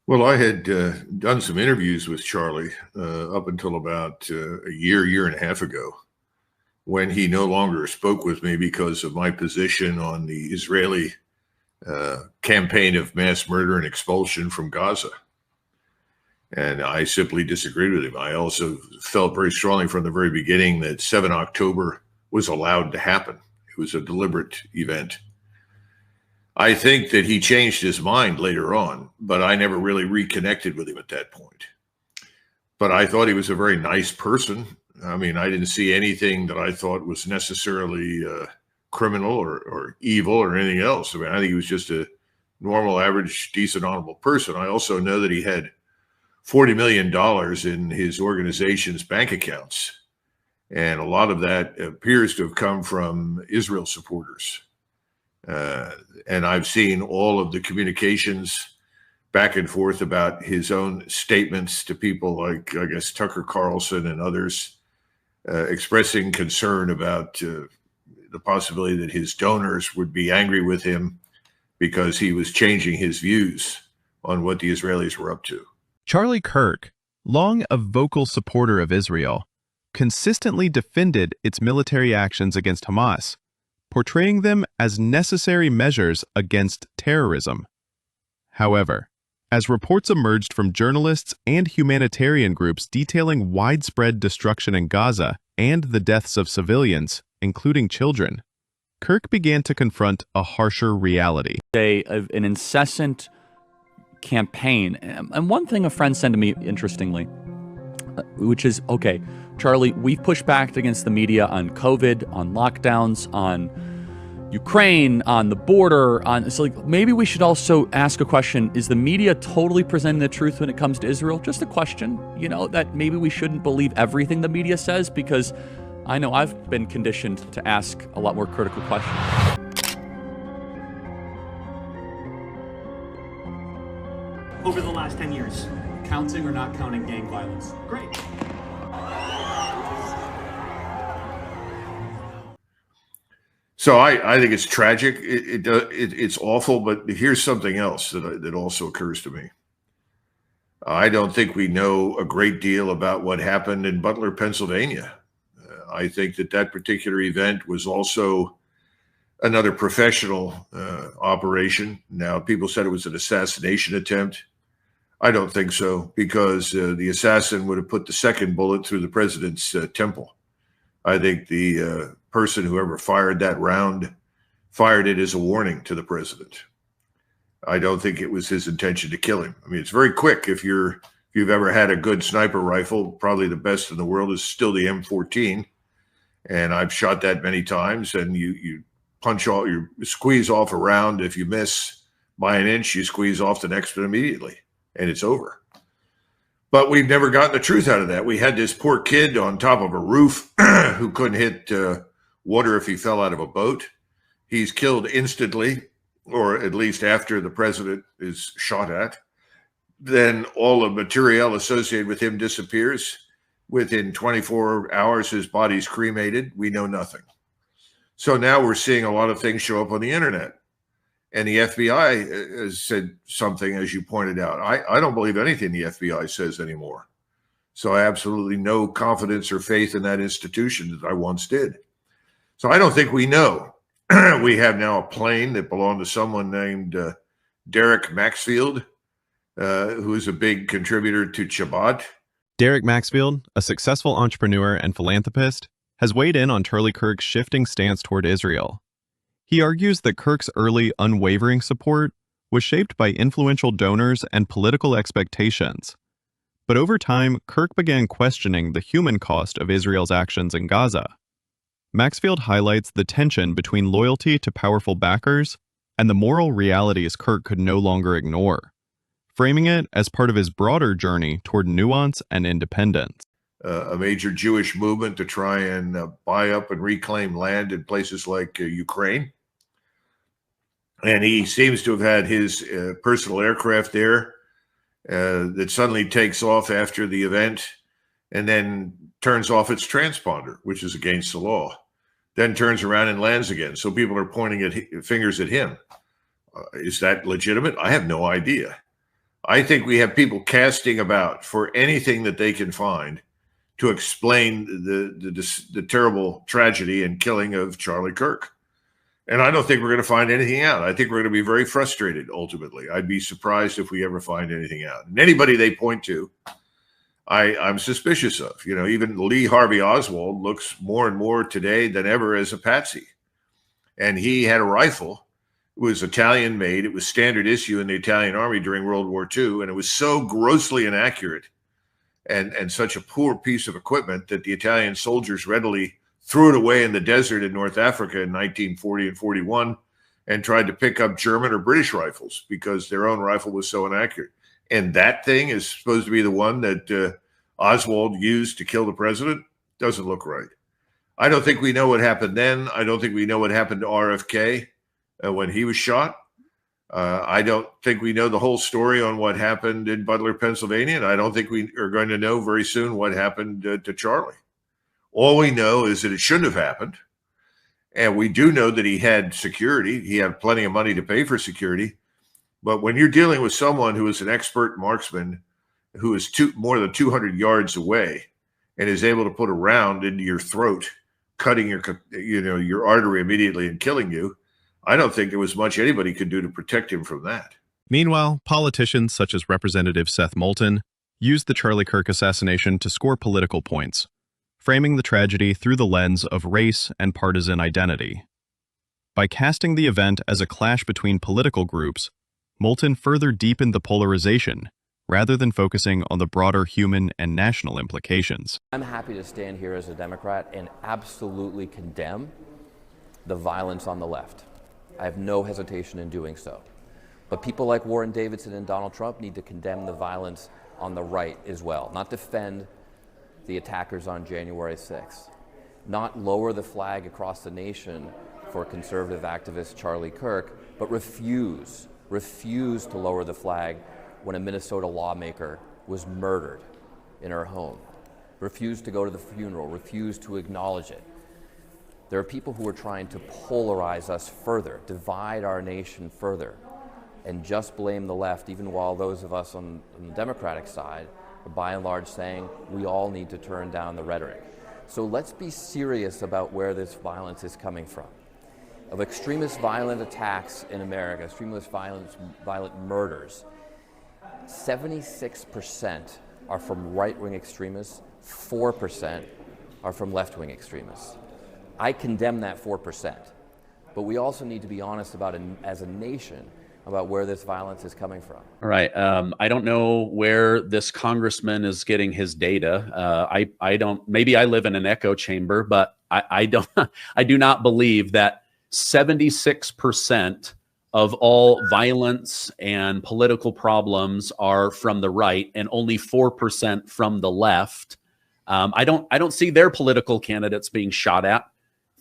Well, I had done some interviews with Charlie up until about a year and a half ago, when he no longer spoke with me because of my position on the Israeli campaign of mass murder and expulsion from Gaza. And I simply disagreed with him. I also felt very strongly from the very beginning that 7 October was allowed to happen. It was a deliberate event. I think that he changed his mind later on, but I never really reconnected with him at that point. But I thought he was a very nice person. I mean, I didn't see anything that I thought was necessarily criminal or evil or anything else. I mean, I think he was just a normal, average, decent, honorable person. I also know that he had $40 million in his organization's bank accounts. And a lot of that appears to have come from Israel supporters. And I've seen all of the communications back and forth about his own statements to people like, I guess, Tucker Carlson and others, expressing concern about the possibility that his donors would be angry with him because he was changing his views on what the Israelis were up to. Charlie Kirk, long a vocal supporter of Israel, consistently defended its military actions against Hamas, portraying them as necessary measures against terrorism. However, as reports emerged from journalists and humanitarian groups detailing widespread destruction in Gaza and the deaths of civilians, including children, Kirk began to confront a harsher reality. An incessant campaign. And one thing a friend said to me, interestingly, which is, okay, Charlie, we've pushed back against the media on COVID, on lockdowns, on Ukraine, on the border, on so like maybe we should also ask a question: is the media totally presenting the truth when it comes to Israel? Just a question, that maybe we shouldn't believe everything the media says, because I know I've been conditioned to ask a lot more critical questions. Over the last 10 years, counting or not counting gang violence? Great. So I think it's tragic. It's awful, but here's something else that also occurs to me. I don't think we know a great deal about what happened in Butler, Pennsylvania. I think that particular event was also another professional operation. Now, people said it was an assassination attempt. I don't think so, because the assassin would have put the second bullet through the president's temple. I think the person, whoever fired that round, fired it as a warning to the president. I don't think it was his intention to kill him. I mean, it's very quick. If you've ever had a good sniper rifle, probably the best in the world is still the M14. And I've shot that many times, and you squeeze off a round. If you miss by an inch, you squeeze off the next one immediately, and it's over. But we've never gotten the truth out of that. We had this poor kid on top of a roof who couldn't hit water if he fell out of a boat. He's killed instantly, or at least after the president is shot at. Then all the material associated with him disappears. Within 24 hours, his body's cremated. We know nothing. So now we're seeing a lot of things show up on the internet. And the FBI has said something, as you pointed out. I don't believe anything the FBI says anymore. So I absolutely no confidence or faith in that institution that I once did. So I don't think we know. We have now a plane that belonged to someone named Derek Maxfield, who is a big contributor to Chabad. Derek Maxfield, a successful entrepreneur and philanthropist, has weighed in on Charlie Kirk's shifting stance toward Israel. He argues that Kirk's early unwavering support was shaped by influential donors and political expectations. But over time, Kirk began questioning the human cost of Israel's actions in Gaza. Maxfield highlights the tension between loyalty to powerful backers and the moral realities Kirk could no longer ignore, framing it as part of his broader journey toward nuance and independence. A major Jewish movement to try and buy up and reclaim land in places like Ukraine. And he seems to have had his personal aircraft there that suddenly takes off after the event and then turns off its transponder, which is against the law, then turns around and lands again. So people are pointing fingers at him. Is that legitimate? I have no idea. I think we have people casting about for anything that they can find to explain the terrible tragedy and killing of Charlie Kirk. And I don't think we're going to find anything out. I think we're going to be very frustrated ultimately. I'd be surprised if we ever find anything out. And anybody they point to, I'm suspicious of. You know, even Lee Harvey Oswald looks more and more today than ever as a patsy. And he had a rifle. It was Italian made. It was standard issue in the Italian army during World War II. And it was so grossly inaccurate and such a poor piece of equipment that the Italian soldiers readily threw it away in the desert in North Africa in 1940 and 41 and tried to pick up German or British rifles because their own rifle was so inaccurate. And that thing is supposed to be the one that Oswald used to kill the president. Doesn't look right. I don't think we know what happened then. I don't think we know what happened to RFK when he was shot. I don't think we know the whole story on what happened in Butler, Pennsylvania. And I don't think we are going to know very soon what happened to Charlie. All we know is that it shouldn't have happened. And we do know that he had security. He had plenty of money to pay for security. But when you're dealing with someone who is an expert marksman, who is more than 200 yards away and is able to put a round into your throat, cutting your artery immediately and killing you, I don't think there was much anybody could do to protect him from that. Meanwhile, politicians such as Representative Seth Moulton used the Charlie Kirk assassination to score political points, framing the tragedy through the lens of race and partisan identity. By casting the event as a clash between political groups, Moulton further deepened the polarization rather than focusing on the broader human and national implications. I'm happy to stand here as a Democrat and absolutely condemn the violence on the left. I have no hesitation in doing so. But people like Warren Davidson and Donald Trump need to condemn the violence on the right as well, not defend the attackers on January 6th, not lower the flag across the nation for conservative activist Charlie Kirk, but refuse to lower the flag when a Minnesota lawmaker was murdered in her home, refuse to go to the funeral, refuse to acknowledge it. There are people who are trying to polarize us further, divide our nation further, and just blame the left, even while those of us on the Democratic side are by and large saying we all need to turn down the rhetoric. So let's be serious about where this violence is coming from. Of extremist violent attacks in America, extremist violent murders, 76% are from right-wing extremists, 4% are from left-wing extremists. I condemn that 4%, but we also need to be honest about, as a nation, about where this violence is coming from. All right. I don't know where this congressman is getting his data. I don't, maybe I live in an echo chamber, but I don't, I do not believe that 76% of all violence and political problems are from the right and only 4% from the left. I don't see their political candidates being shot at,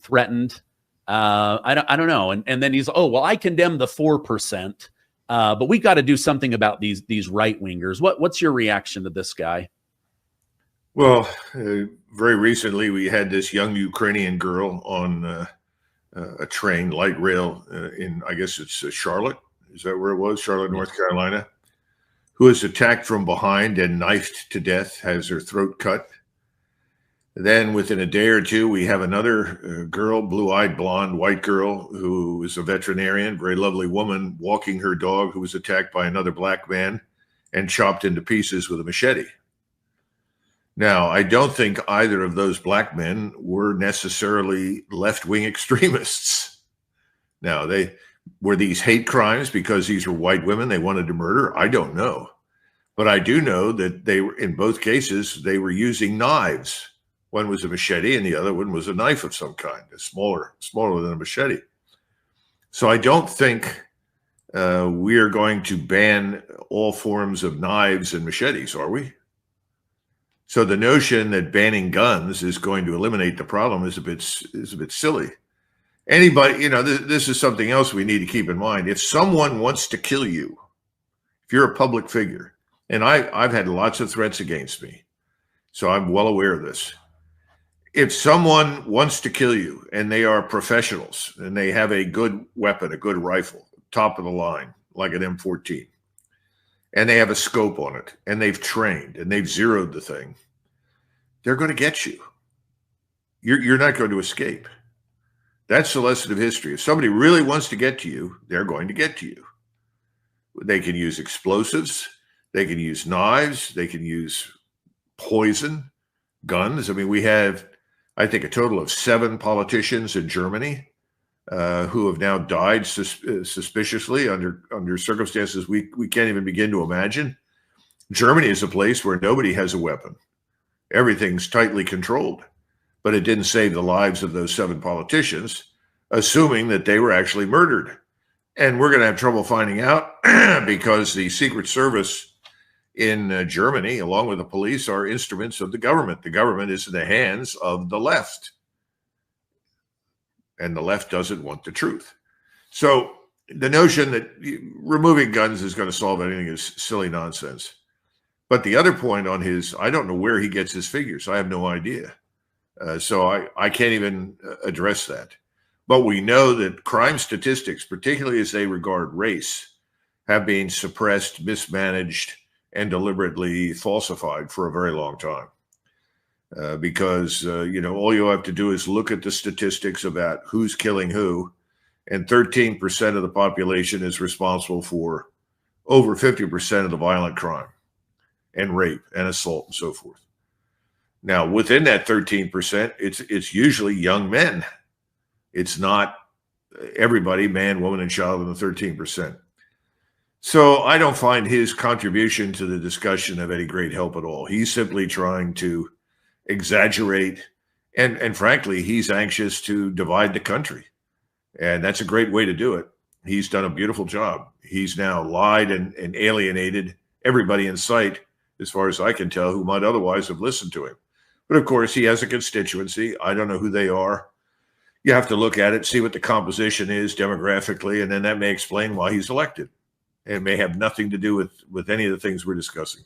threatened. I don't know. And then he's, oh, well, I condemn the 4%, but we got to do something about these right wingers. What's your reaction to this guy? Well, very recently we had this young Ukrainian girl on a train, light rail in, I guess it's Charlotte. Is that where it was? Charlotte, North Carolina, who was attacked from behind and knifed to death, has her throat cut. Then within a day or two, we have another girl, blue-eyed, blonde, white girl, who is a veterinarian, very lovely woman, walking her dog, who was attacked by another black man and chopped into pieces with a machete. Now, I don't think either of those black men were necessarily left-wing extremists. Now, were these hate crimes because these were white women they wanted to murder? I don't know. But I do know that they were, in both cases, they were using knives. One was a machete and the other one was a knife of some kind, smaller than a machete. So I don't think we are going to ban all forms of knives and machetes, are we? So the notion that banning guns is going to eliminate the problem is a bit silly. Anybody, this is something else we need to keep in mind. If someone wants to kill you, if you're a public figure, and I've had lots of threats against me, so I'm well aware of this. If someone wants to kill you and they are professionals and they have a good weapon, a good rifle, top of the line, like an M14, and they have a scope on it, and they've trained, and they've zeroed the thing, they're going to get you. You're not going to escape. That's the lesson of history. If somebody really wants to get to you, they're going to get to you. They can use explosives. They can use knives. They can use poison, guns. I mean, we have, I think, a total of 7 politicians in Germany who have now died suspiciously under circumstances we can't even begin to imagine. Germany is a place where nobody has a weapon. Everything's tightly controlled. But it didn't save the lives of those 7 politicians, assuming that they were actually murdered. And we're going to have trouble finding out because the Secret Service in Germany, along with the police, are instruments of the government. The government is in the hands of the left. And the left doesn't want the truth. So the notion that removing guns is going to solve anything is silly nonsense. But the other point on his, I don't know where he gets his figures. I have no idea. So I can't even address that. But we know that crime statistics, particularly as they regard race, have been suppressed, mismanaged, and deliberately falsified for a very long time. Because, all you have to do is look at the statistics about who's killing who, and 13% of the population is responsible for over 50% of the violent crime and rape and assault and so forth. Now, within that 13%, it's usually young men. It's not everybody, man, woman, and child in the 13%. So I don't find his contribution to the discussion of any great help at all. He's simply trying to exaggerate, and frankly, he's anxious to divide the country. And that's a great way to do it. He's done a beautiful job. He's now lied and alienated everybody in sight, as far as I can tell, who might otherwise have listened to him. But of course, he has a constituency. I don't know who they are. You have to look at it, see what the composition is demographically, and then that may explain why he's elected. It may have nothing to do with any of the things we're discussing.